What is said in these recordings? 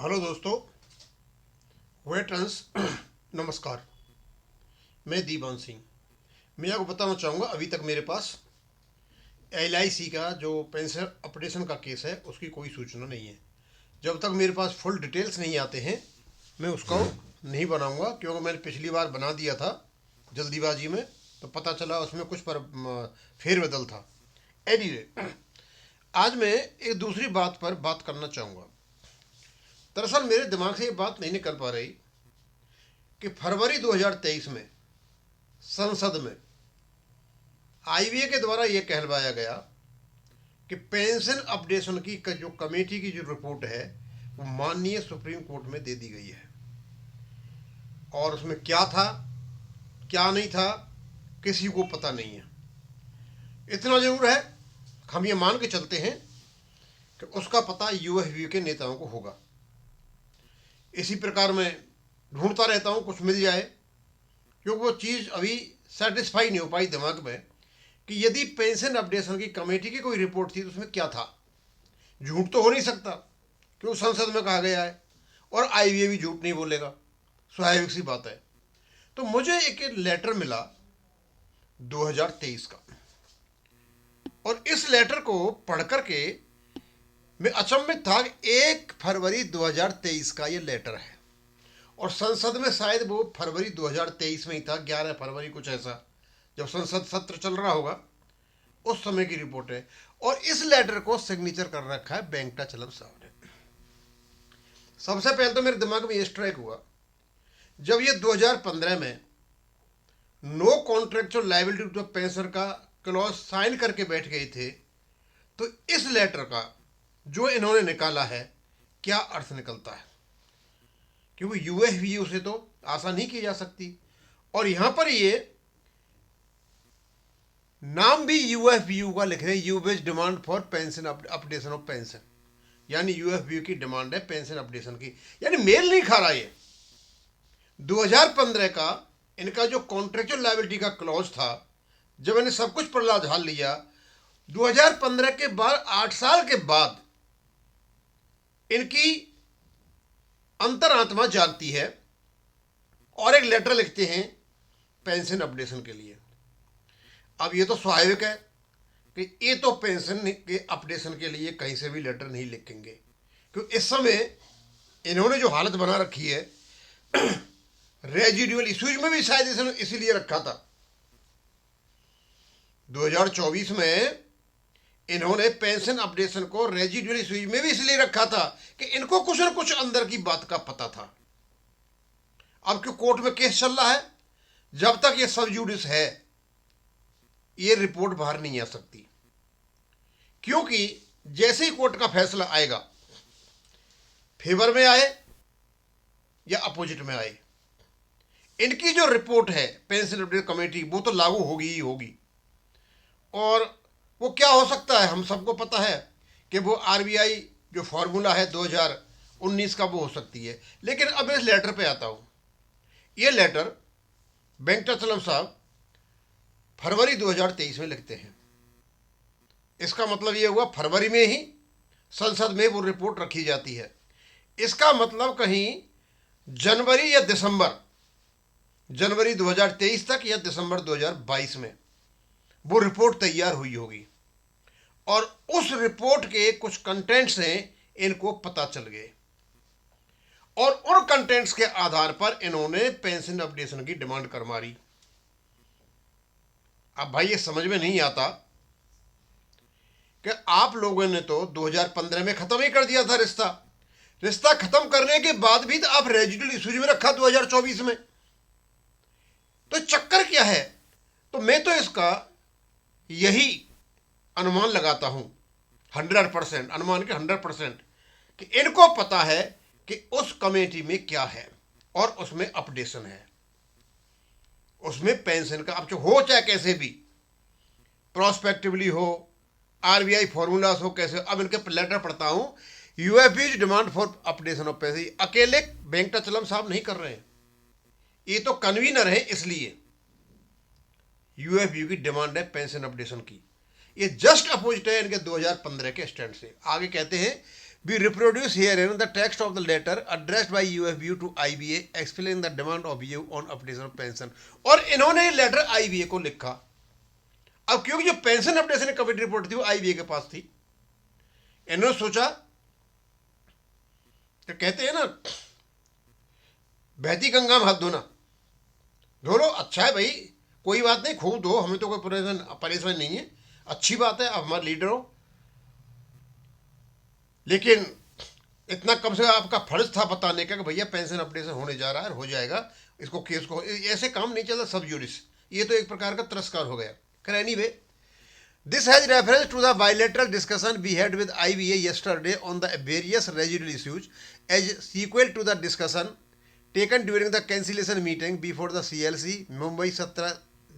Hello दोस्तों, veterans नमस्कार। मैं दीवान सिंह। मैं आपको बताना चाहूँगा, अभी तक मेरे पास LIC का जो पेंशन अपडेशन का केस है उसकी कोई सूचना नहीं है। जब तक मेरे पास फुल डिटेल्स नहीं आते हैं मैं उसको नहीं बनाऊँगा, क्योंकि मैंने पिछली बार बना दिया था जल्दीबाजी में, तो पता चला उसमें कुछ पर फेरबदल था। एनीवे, आज मैं एक दूसरी बात पर बात करना चाहूँगा। दरअसल मेरे दिमाग से ये बात नहीं निकल पा रही कि फरवरी 2023 में संसद में IBA के द्वारा यह कहलवाया गया कि पेंशन अपडेशन की जो कमेटी की जो रिपोर्ट है वो माननीय सुप्रीम कोर्ट में दे दी गई है, और उसमें क्या था क्या नहीं था किसी को पता नहीं है। इतना जरूर है, हम ये मान के चलते हैं कि उसका पता UFB के नेताओं को होगा। इसी प्रकार मैं ढूंढता रहता हूँ कुछ मिल जाए, क्योंकि वो चीज़ अभी सेटिस्फाई नहीं हो पाई दिमाग में कि यदि पेंशन अपडेशन की कमेटी की कोई रिपोर्ट थी तो उसमें क्या था। झूठ तो हो नहीं सकता, क्योंकि संसद में कहा गया है और IBA भी झूठ नहीं बोलेगा, स्वाभाविक सी बात है। तो मुझे एक लेटर मिला 2023 का, और इस लेटर को पढ़ करके मैं अचंभित था। 1 फरवरी 2023 का ये लेटर है, और संसद में शायद वो फरवरी 2023 में ही था, 11 फरवरी कुछ ऐसा, जब संसद सत्र चल रहा होगा उस समय की रिपोर्ट है। और इस लेटर को सिग्नेचर कर रखा है वेंकटाचलम साहब ने। सबसे पहले तो मेरे दिमाग में ये स्ट्राइक हुआ, जब ये 2015 में no contractual liability to pension का क्लॉज साइन करके बैठ गए थे, तो इस लेटर का जो इन्होंने निकाला है क्या अर्थ निकलता है, क्योंकि UFBU से तो आशा नहीं की जा सकती। और यहां पर ये नाम भी UFBU का लिख रहे हैं, यूबेज demand for pension updation of pension, यानी UFBU की डिमांड है पेंशन अपडेशन की, यानी मेल नहीं खा रहा ये। 2015 का इनका जो कॉन्ट्रेक्चुअल लायबिलिटी का क्लॉज था, जब इन्हें सब कुछ पर झाल लिया, 2015 के बाद 8 साल के बाद इनकी अंतरात्मा जागती है और एक लेटर लिखते हैं पेंशन अपडेशन के लिए। अब ये तो स्वाभाविक है कि ये तो पेंशन के अपडेशन के लिए कहीं से भी लेटर नहीं लिखेंगे, क्योंकि इस समय इन्होंने जो हालत बना रखी है रेजिडुअल इश्यूज में भी शायद इसीलिए रखा था। 2024 में इन्होंने पेंशन अपडेशन को रेजिडुअल इश्यूज में भी इसलिए रखा था कि इनको कुछ न कुछ अंदर की बात का पता था। अब क्यों कोर्ट में केस चल रहा है, जब तक ये सब जुडिस है ये रिपोर्ट बाहर नहीं आ सकती, क्योंकि जैसे ही कोर्ट का फैसला आएगा, फेवर में आए या अपोजिट में आए, इनकी जो रिपोर्ट है पेंशन अपडेशन कमेटी वो तो लागू होगी ही होगी। और वो क्या हो सकता है, हम सबको पता है कि वो RBI जो फॉर्मूला है 2019 का वो हो सकती है। लेकिन अब इस लेटर पे आता हूँ। ये लेटर वेंकटाचलम साहब फरवरी 2023 में लिखते हैं। इसका मतलब ये हुआ फरवरी में ही संसद में वो रिपोर्ट रखी जाती है। इसका मतलब कहीं जनवरी या दिसंबर, जनवरी 2023 तक या दिसंबर 2022 में वो रिपोर्ट तैयार हुई होगी, और उस रिपोर्ट के कुछ कंटेंट्स हैं इनको पता चल गए, और उन कंटेंट्स के आधार पर इन्होंने पेंशन अपडेशन की डिमांड कर मारी। अब भाई ये समझ में नहीं आता कि आप लोगों ने तो 2015 में खत्म ही कर दिया था रिश्ता खत्म करने के बाद भी तो आप रेजिडुअल इश्यूज में रखा 2024 में, तो चक्कर क्या है। तो मैं तो इसका यही अनुमान लगाता हूं, 100% अनुमान के 100%, कि इनको पता है कि उस कमेटी में क्या है और उसमें अपडेशन है, उसमें पेंशन का अब जो हो चाहे कैसे भी, प्रोस्पेक्टिवली हो, RBI फॉर्मूलास हो, कैसे। अब इनके लेटर पढ़ता हूं, UFB's demand for updation of pension, अकेले वेंकटाचलम साहब नहीं कर रहे हैं, ये तो कन्वीनर है, इसलिए UFBU की डिमांड है पेंशन अपडेशन की। ये जस्ट अपोजिट है इनके 2015 के स्टैंड से। आगे कहते हैं We reproduce herein the text of the letter addressed by UFBU to IBA explain the demand of you on updation of pension। और इन्होंने लेटर IBA को लिखा। अब क्योंकि जो पेंशन अपडेशन कमेटी रिपोर्ट थी वो IBA के पास थी, इन्होंने सोचा तो कहते हैं ना बहती गंगा में हाथ धोना, धो लो, अच्छा है भाई, कोई बात नहीं, खूब धो, हमें तो कोई परेशानी नहीं है, अच्छी बात है, आप हमारे लीडर हो, लेकिन इतना कम से आपका फर्ज था बताने का कि भैया पेंशन अपडेशन होने जा रहा है, हो जाएगा, इसको केस को, ऐसे काम नहीं चलता सब जुडिस, ये तो एक प्रकार का तिरस्कार हो गया। खैर anyway, this has reference to the bilateral discussion we had with IBA yesterday on the various residual issues as sequel to the discussion taken during the cancellation meeting before the CLC Mumbai 17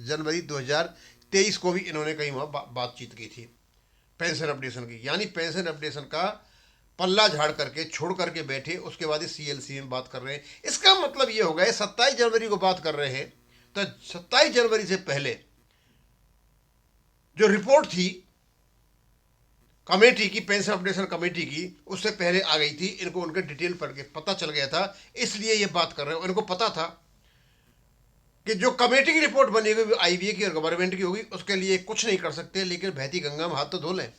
जनवरी 2023 को भी इन्होंने कहीं वहाँ बातचीत की थी pension updation की। यानी पेंशन अपडेशन का पल्ला झाड़ करके छोड़ करके बैठे, उसके बाद CLC में बात कर रहे हैं। इसका मतलब ये हो गया 27 जनवरी को बात कर रहे हैं, तो 27 जनवरी से पहले जो रिपोर्ट थी कमेटी की, पेंशन अपडेशन कमेटी की, उससे पहले आ गई थी, इनको उनके डिटेल पढ़ के पता चल गया था, इसलिए ये बात कर रहे हैं। इनको पता था कि जो कमेटी की रिपोर्ट बनी हुई IBA की और गवर्नमेंट की होगी, उसके लिए कुछ नहीं कर सकते, लेकिन बहती गंगा में हाथ तो धो लें।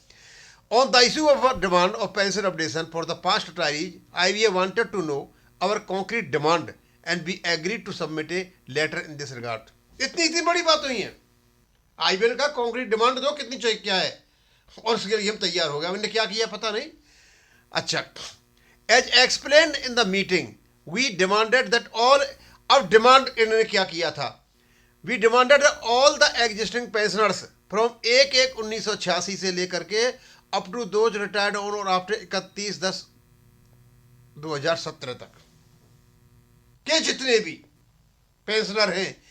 On the issue of a demand of pension updation for the past retirees, IBA wanted to know our concrete demand and we agreed to submit a letter in this regard। इतनी बड़ी बात हुई है, IBA ने कहा concrete demand दो, कितनी चाहिए, क्या है, और उसके लिए हम तैयार हो गए। हमने क्या किया पता नहीं। अच्छा, as explain in the meeting we demanded that all, अब डिमांड इन्होंने क्या किया था, we demanded all the existing pensioners from 1/1/1986 से लेकर के up to those retired on और आफ्टर 31/10/2017 तक के जितने भी पेंशनर हैं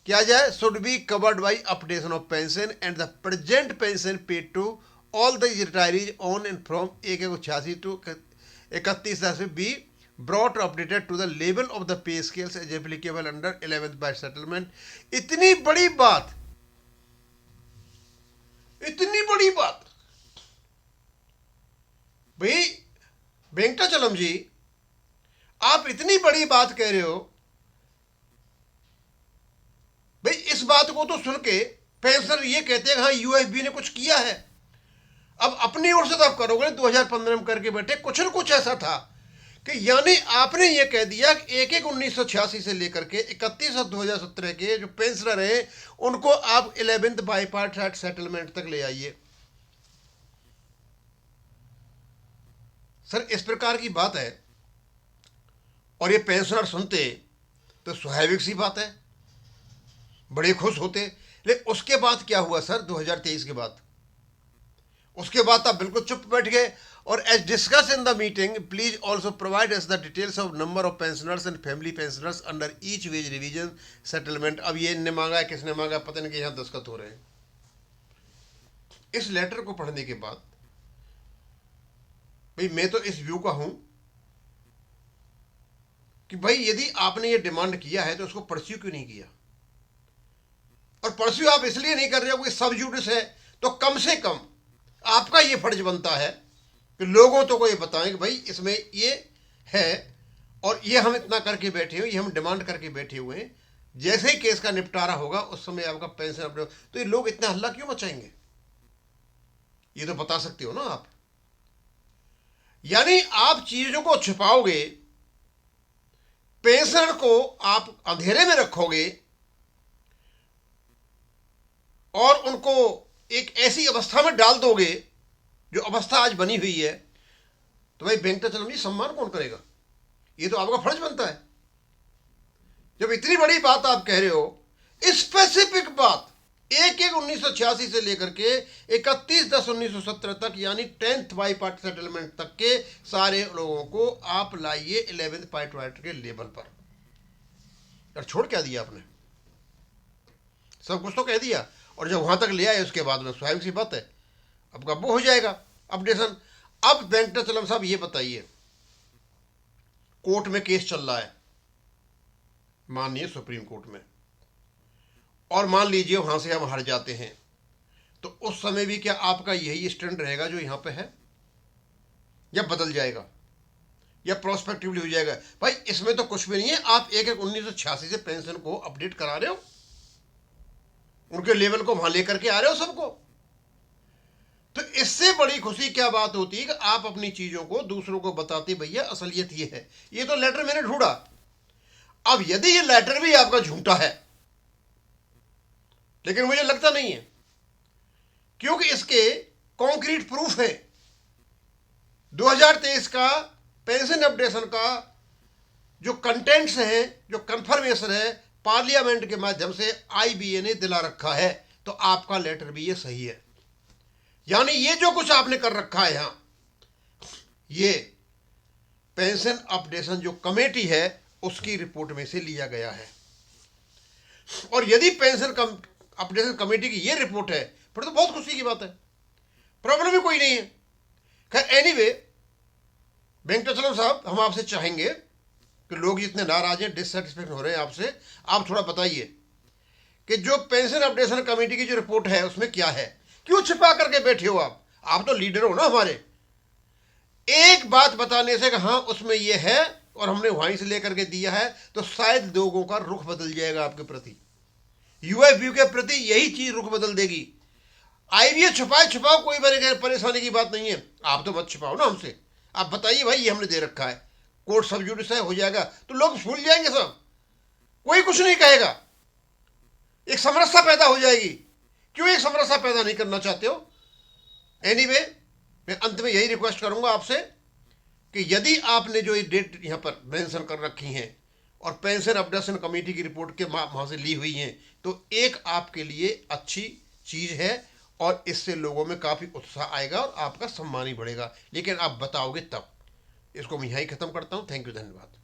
क्या जाए, should be covered by updation of pension and the present pension paid to all the retirees on and from 1/1/86 to 31/10 be brought updated to the level of the pay scales as applicable under 11th by settlement. इतनी बड़ी बात, इतनी बड़ी बात भाई वेंकटाचलम जी, आप इतनी बड़ी बात कह रहे हो भाई, इस बात को तो सुन के पेंशनर ये कहते हैं हाँ UFB ने कुछ किया है। अब अपनी ओर से तो आप करोगे, 2015 में करके बैठे, कुछ न कुछ ऐसा था कि यानी आपने ये कह दिया कि 1/1/1986 से लेकर के 31/10/2017 के जो पेंशनर हैं उनको आप 11th बाईपार्टाइट सेटलमेंट तक ले आइए। सर इस प्रकार की बात है और ये पेंशनर सुनते तो स्वाभाविक सी बात है, बड़े खुश होते। लेकिन उसके बाद क्या हुआ सर, 2023 के बाद, उसके बाद आप बिल्कुल चुप बैठ गए। और as discuss in the meeting please also provide us the details of number of pensioners and family pensioners under each wage revision settlement. अब ये इनने मांगा है, किसने मांगा पता नहीं, कि यहाँ दस्तखत हो रहे हैं। इस लेटर को पढ़ने के बाद भाई मैं तो इस व्यू का हूं कि भाई यदि आपने ये डिमांड किया है तो उसको परस्यू क्यों नहीं किया, और परस्यू आप इसलिए नहीं कर रहे हो कि सब जुडिस है, तो कम से कम आपका ये फर्ज बनता है कि लोगों तो को ये बताएं कि भाई इसमें ये है और ये हम इतना करके बैठे हुए, ये हम डिमांड करके बैठे हुए हैं, जैसे ही केस का निपटारा होगा उस समय आपका पेंशन अपडेट। तो ये लोग इतना हल्ला क्यों मचाएंगे, ये तो बता सकते हो ना आप। यानी आप चीजों को छिपाओगे, पेंशनर को आप अंधेरे में रखोगे और उनको एक ऐसी अवस्था में डाल दोगे जो अवस्था आज बनी हुई है, तो भाई वेंकटाचलम जी सम्मान कौन करेगा, ये तो आपका फर्ज बनता है। जब इतनी बड़ी बात आप कह रहे हो, स्पेसिफिक बात 1/1/1986 से लेकर के 31/10/1917 तक, यानी 10th बाईपार्ट सेटलमेंट तक के सारे लोगों को आप लाइए 11th बाईपार्ट के लेवल पर। और छोड़ क्या दिया आपने, सब कुछ तो कह दिया, और जब वहां तक ले आए उसके बाद में स्वाभाविक सी बात है अब कब हो जाएगा अपडेशन। अब वेंकटाचलम साहब ये बताइए, कोर्ट में केस चल रहा है माननीय सुप्रीम कोर्ट में, और मान लीजिए वहां से हम हार जाते हैं, तो उस समय भी क्या आपका यही स्टैंड रहेगा जो यहां पे है, या बदल जाएगा या प्रोस्पेक्टिवली हो जाएगा। भाई इसमें तो कुछ भी नहीं है, आप 1/1/1986 से पेंशन को अपडेट करा रहे हो, उनके लेवल को वहां लेकर के आ रहे हो सबको। तो इससे बड़ी खुशी क्या बात होती है कि आप अपनी चीजों को दूसरों को बताते, भैया असलियत ये है, ये तो लेटर मैंने ढूंढा। अब यदि ये लेटर भी आपका झूठा है, लेकिन मुझे लगता नहीं है, क्योंकि इसके कॉन्क्रीट प्रूफ है। 2023 का पेंशन अपडेशन का जो कंटेंट्स है, जो कंफर्मेशन है, पार्लियामेंट के माध्यम से आईबीए ने दिला रखा है। तो आपका लेटर भी ये सही है, यानी ये जो कुछ आपने कर रखा है यहां, ये पेंशन अपडेशन जो कमेटी है उसकी रिपोर्ट में से लिया गया है। और यदि पेंशन अपडेशन कमेटी की ये रिपोर्ट है फिर तो बहुत खुशी की बात है, प्रॉब्लम भी कोई नहीं है। खैर एनीवे, वेंकटेश्वरम साहब, हम आपसे चाहेंगे कि लोग जितने नाराज हैं, डिससेटिस्फेक्शन हो रहे हैं आपसे, आप थोड़ा बताइए कि जो पेंशन अपडेशन कमेटी की जो रिपोर्ट है उसमें क्या है, क्यों छिपा करके बैठे हो आप तो लीडर हो ना हमारे। एक बात बताने से कि हाँ उसमें ये है और हमने वहीं से लेकर के दिया है, तो शायद लोगों का रुख बदल जाएगा आपके प्रति, यूएफयू के प्रति यही चीज रुख बदल देगी। आईबीए छुपाए छुपाओ, कोई परेशानी की बात नहीं है, आप तो मत छुपाओ ना हमसे, आप बताइए भाई ये हमने दे रखा है, कोर्ट सब जुडिस हो जाएगा तो लोग भूल जाएंगे सब, कोई कुछ नहीं कहेगा, एक समरसता पैदा हो जाएगी। क्यों एक समरसता पैदा नहीं करना चाहते हो? एनीवे, मैं अंत में यही रिक्वेस्ट करूंगा आपसे कि यदि आपने जो ये डेट यहां पर मेंशन कर रखी हैं और पेंशन अपडेशन कमेटी की रिपोर्ट के वहां से ली हुई हैं, तो एक आपके लिए अच्छी चीज है और इससे लोगों में काफी उत्साह आएगा और आपका सम्मान ही बढ़ेगा। लेकिन आप बताओगे तब। इसको मैं यहीं खत्म करता हूं। थैंक यू, धन्यवाद।